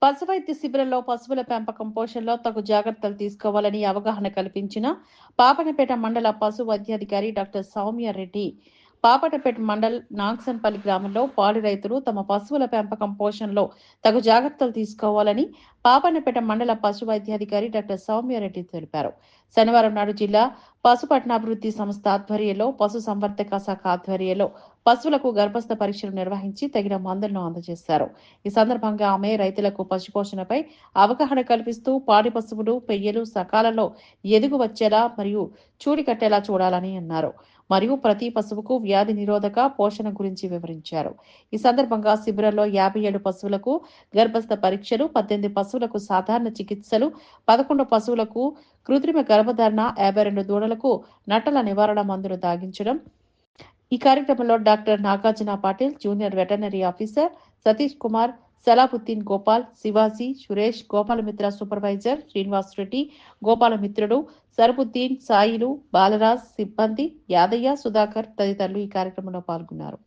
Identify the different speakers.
Speaker 1: పశువైద్య శిబిరంలో పశువుల పెంపకం పోషణలో తగు జాగ్రత్తలు తీసుకోవాలని అవగాహన కల్పించిన పాపనపేట మండల పశు వైద్యాధికారి డాక్టర్ సౌమ్య రెడ్డి. పాపనపేట మండల్ నాగ్సన్పల్లి గ్రామంలో పాడి రైతులు తమ పశువుల పెంపకం పోషణలో తగు జాగ్రత్తలు తీసుకోవాలని పాపనపేట మండల పశు వైద్యాధికారి డాక్టర్ సౌమ్యారెడ్డి తెలిపారు. శనివారం నాడు జిల్లా పశుపట్నాభివృద్ధి సంస్థ ఆధ్వర్యంలో పశు సంవర్ధక శాఖ ఆధ్వర్యంలో పశువులకు గర్భస్థ పరీక్షలు నిర్వహించి తగిన మందులను అందజేశారు. ఈ సందర్భంగా ఆమె రైతులకు పశుపోషణపై అవగాహన కల్పిస్తూ పాడి పశువులు పెయ్యలు సకాలంలో ఎదుగు వచ్చేలా మరియు చూడి కట్టేలా చూడాలని అన్నారు. మరియు ప్రతి పశువుకు వ్యాధి నిరోధక పోషణ గురించి వివరించారు. ఈ సందర్భంగా శిబిరంలో 57 పశువులకు గర్భస్థ పరీక్షలు, 18 పశువులకు సాధారణ చికిత్సలు, 11 పశువులకు కృత్రిమ గర్భధారణ, 52 దూడలకు నట్టల నివారణ మందును తాగించడం. ఈ కార్యక్రమంలో doctor Nagarjuna Patil, junior veterinary officer Satish Kumar, Salabuddin Gopal, Shivaji, Suresh, Gopalamitra supervisor Srinivas Reddy, గోపాలమిత్రుడు సరబుద్దీన్, సాయిలు, బాలరాజ్, సిబ్బంది, యాదయ్య, సుధాకర్ తదితరులు ఈ కార్యక్రమంలో పాల్గొన్నారు.